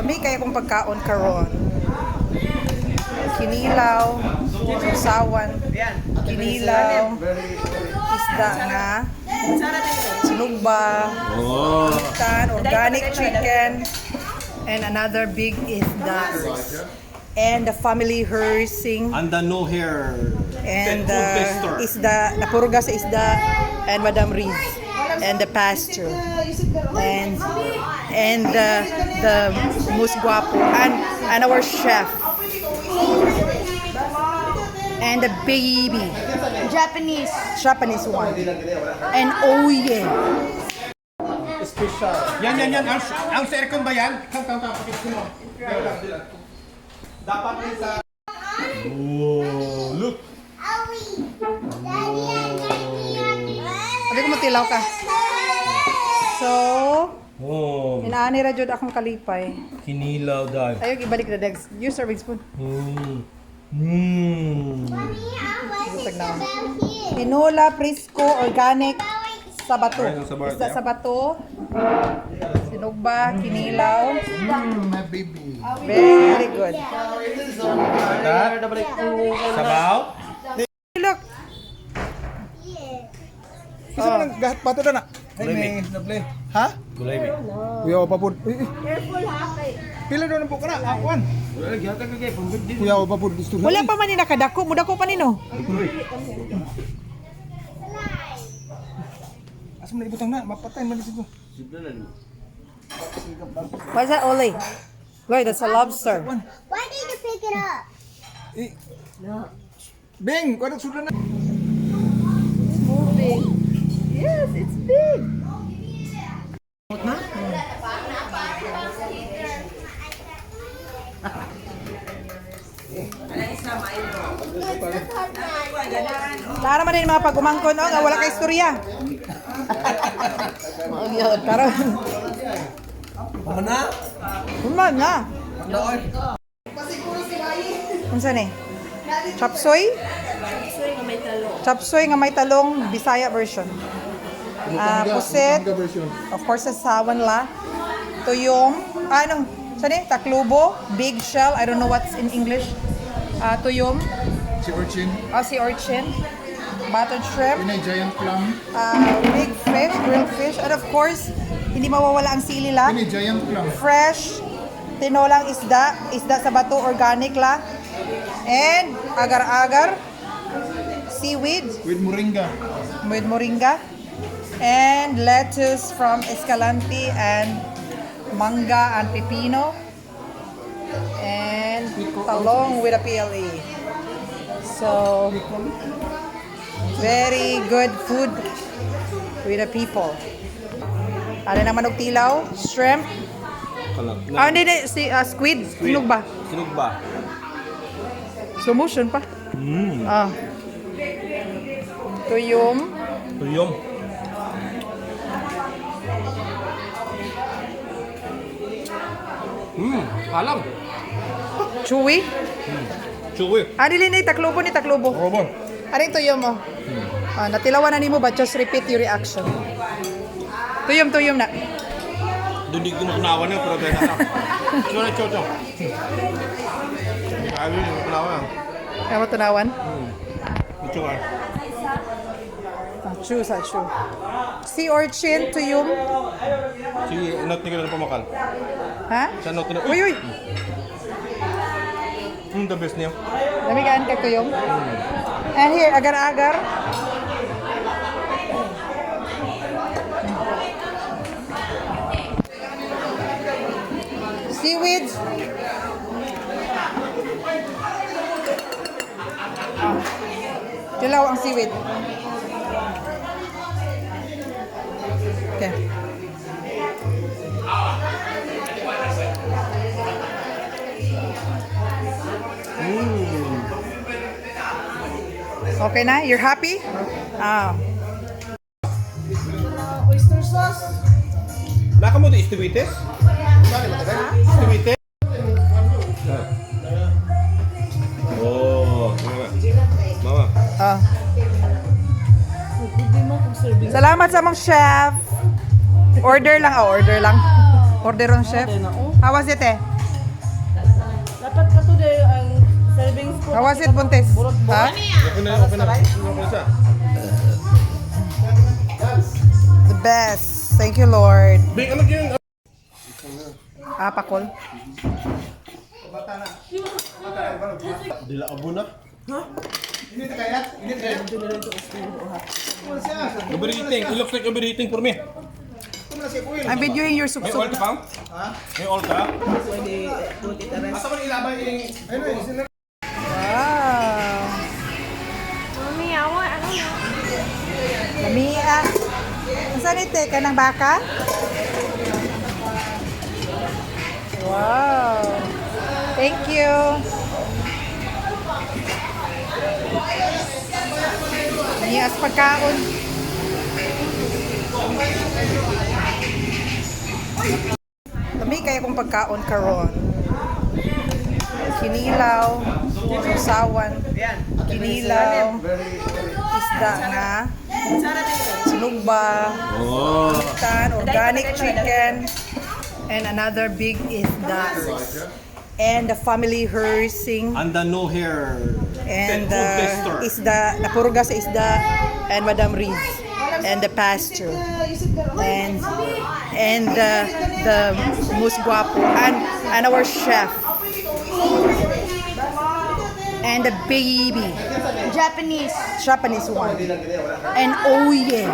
Lami kaya kong pagkaon karon. Kinilaw, sawan, kinilaw, isda nga, sinugba, organic chicken, and another big isda. And the family hersing. And the no hair. And isda, napurga sa isda, and Madam Riz. And the pastor. And the most guapo. And our chef. And the baby. Japanese one. And oh yeah. Special. Yan. Ang circle ba yan? Come. Pakit mo. Dapat din sa... Oh, look. Sabi ko matilaw ka. So, inaani ra jud akong kalipay. Kinilaw dahil. Ayaw ibalik na Dex. Use serving spoon. Butag na. Tinola, Prisco, organic, sabato. Isda sabato. Sinugba, kinilaw. My baby. Very good. Sabaw. Look. Isa mo nang gahat pato na. Ay, may nable. Ha? Gulay bi. Kuya o papud. Careful ha kay. Pila doon po ka na. Akuan. Kuya o papud. Wala pa man ni nakadako. Mudako pa nino. Asam na ibutang na. Mapatay man dito. What's that, Oli? Wait, that's a lobster. Why did you pick it up? Bing, kuya nagsudan na. It's moving. Yes, it's big. Tara man din mga pag-umangkon, nga wala kay istorya. Karon. Mana na? Unsa ni? Chapsoy? Chapsoy nga may talong, Bisaya version. Puset, of course, sasawan la. Tuyong, anong, saan taklubo, big shell, I don't know what's in English. Tuyong. Si Urchin. Sea urchin. Battered shrimp. Pinay giant clam. Big fish, grilled fish. And of course, hindi mawawala ang sili la. Pinay giant clam. Fresh, tinolang isda sa bato, organic la. And agar-agar, seaweed With moringa. with moringa. And lettuce from Escalante and manga and pepino. And talong with a PLE. So, very good food with the people. Ano naman og tilaw? Shrimp. Hindi, squid. Sinug ba? Sinug ba? Slow motion pa. Tuyom. Tuyong. Alam. Chewy. Chewy. Dili ni taklobo. Robon. Aring tuyom mo. Natilawan na nimo but just repeat your reaction. Tuyom na. Doon di ko nakunawan niya, pero tayo na. Chow. Ayaw yung nakunawan. Kaya mo tunawan? Ito nga. Chew. Sea urchin, tuyom. Sige, not nila na pamakal. Ha? Sa not nila. Uy! The best niya. Damigaan kay tuyom. And here, agar-agar. Seaweed. Dilaw ang seaweed. Okay. Okay na? You're happy? Oyster sauce. Wala ka mo ito istiwites? Istiwites? Oh, mama. Salamat sa mga chef. Order lang. Order on chef. How was it eh? Dapat ka to ang serving spoon. How was it, Buntis? Ha? Open na, open na. Open na siya. The best. Thank you, Lord. Big, ano yun? Pakol. Dila abo na. Ini kaya? Ini kaya? Overeating. It looks like overeating for me. I'm videoing your May oil sup-sup. ka pa? May oil ka? Asa ko ilaban yung ano eh, sila. Wow. Mommy, I want, I don't know. Lamia. Saan ito? Kanang baka? Wow. Thank you. Nias pagkaon. Kami kaya kong pagkaon karon. Kinilaw, sausawan, kinilaw, isda nga, sinugba, Oh. organic chicken, and another big isda. And the family hersing, And the no hair. and Food tester. isda, napurga sa isda, and Madam Riz, and the pasture, and the most guapo, and our chef, and the baby, Japanese. Japanese one, and oh yeah,